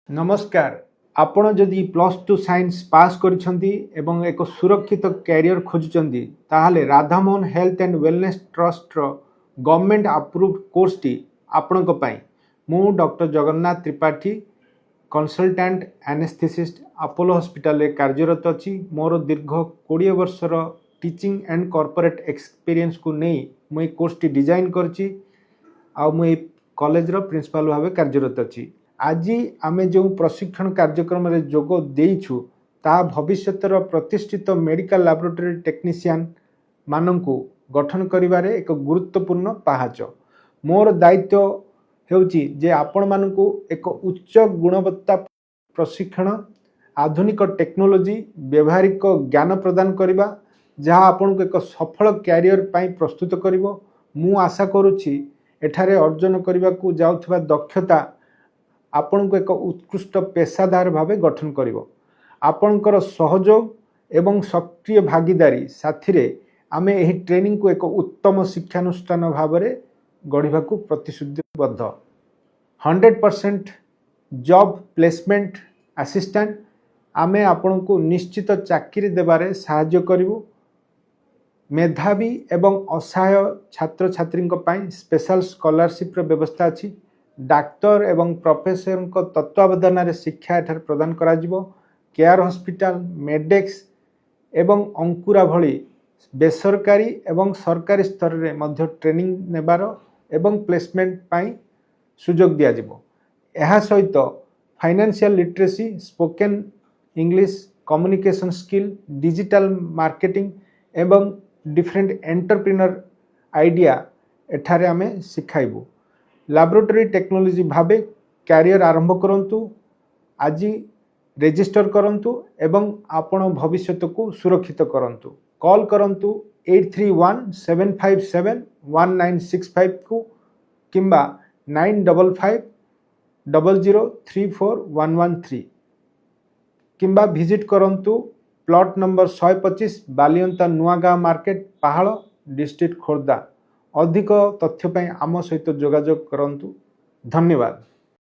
नमस्कार। आपण जदि +2 साइंस पास करिसेंती एवं एक सुरक्षित कैरियर खोजुचंती ताहाले Radhamohan health and wellness trust रो गवर्नमेंट अप्रूव्ड कोर्स टी आपणक पई मु doctor Jagannath Tripathi consultant anaesthetist Apollo hospital रे कार्यरत अछि। मोर दीर्घ 20 वर्षर टीचिंग एंड कॉर्पोरेट एक्सपीरियंस को नहीं मु कोर्स टी डिजाइन करछि आ मु कॉलेज रो प्रिंसिपल भाबे कार्यरत अछि। आज आमे जो प्रशिक्षण कार्यक्रम रे जोग देइछु ता भविष्यतर प्रतिष्ठित मेडिकल लैबोरेटरी टेक्नीशियन माननकु गठन करिवारे एक गुरुत्वपूर्ण पाहाच। मोर दायित्व हेउची जे आपण माननकु एक उच्च गुणवत्ता प्रशिक्षण आधुनिक टेक्नोलोजी व्यवहारिक ज्ञान प्रदान करिबा जहाँ आपन एक सफल कैरियर पाई प्रस्तुत करिवो। मु आशा करूची एठारे अर्जन करिबा को जाउथबा दक्षता आपण को एक उत्कृष्ट पेशादार भावे गठन करिवो। आपणकर सहयोग एवं सक्रिय भागीदारी साथी रे आमे एही ट्रेनिंग को एक उत्तम शिक्षानुष्ठान भावरे गढ़िबा को प्रतिश्रुतिबद्ध। 100% जॉब प्लेसमेंट असिस्टेंट आमे आपण को निश्चित चाकरी देबारे सहाय्य करिवो। मेधावी एवं असहाय छात्र छात्री पाई स्पेशल स्कॉलरशिप व्यवस्था अछि। डाक्टर एवं प्रोफेसर को तत्वावधान रे शिक्षा एठार प्रदान करा जिवो। केयर हॉस्पिटल मेडेक्स एवं अंकुरा भली बेसरकारी एवं सरकारी स्तर रे मध्य ट्रेनिंग नेबार एवं प्लेसमेंट पाई सुजोग दिया जिवो। एहा सहित financial literacy spoken English communication skill digital marketing एवं डिफरेंट एंटरप्रेन्योर आइडिया एठारे आमे सिखाइबु। लैबोरेटरी टेक्नोलॉजी भावे कैरियर आरंभ करंतु। आज रजिस्टर करंतु एवं आपण भविष्यत को सुरक्षित करंतु। कॉल करंतु 8317571965 को किंबा 9550034113 किंबा विजिट करंतु प्लॉट नंबर 125 बालियंता नुआगाँ मार्केट पहाड़ डिस्ट्रिक्ट खोर्धा। अधिक तथ्य आम सहित जोगाजोग करंतु। धन्यवाद।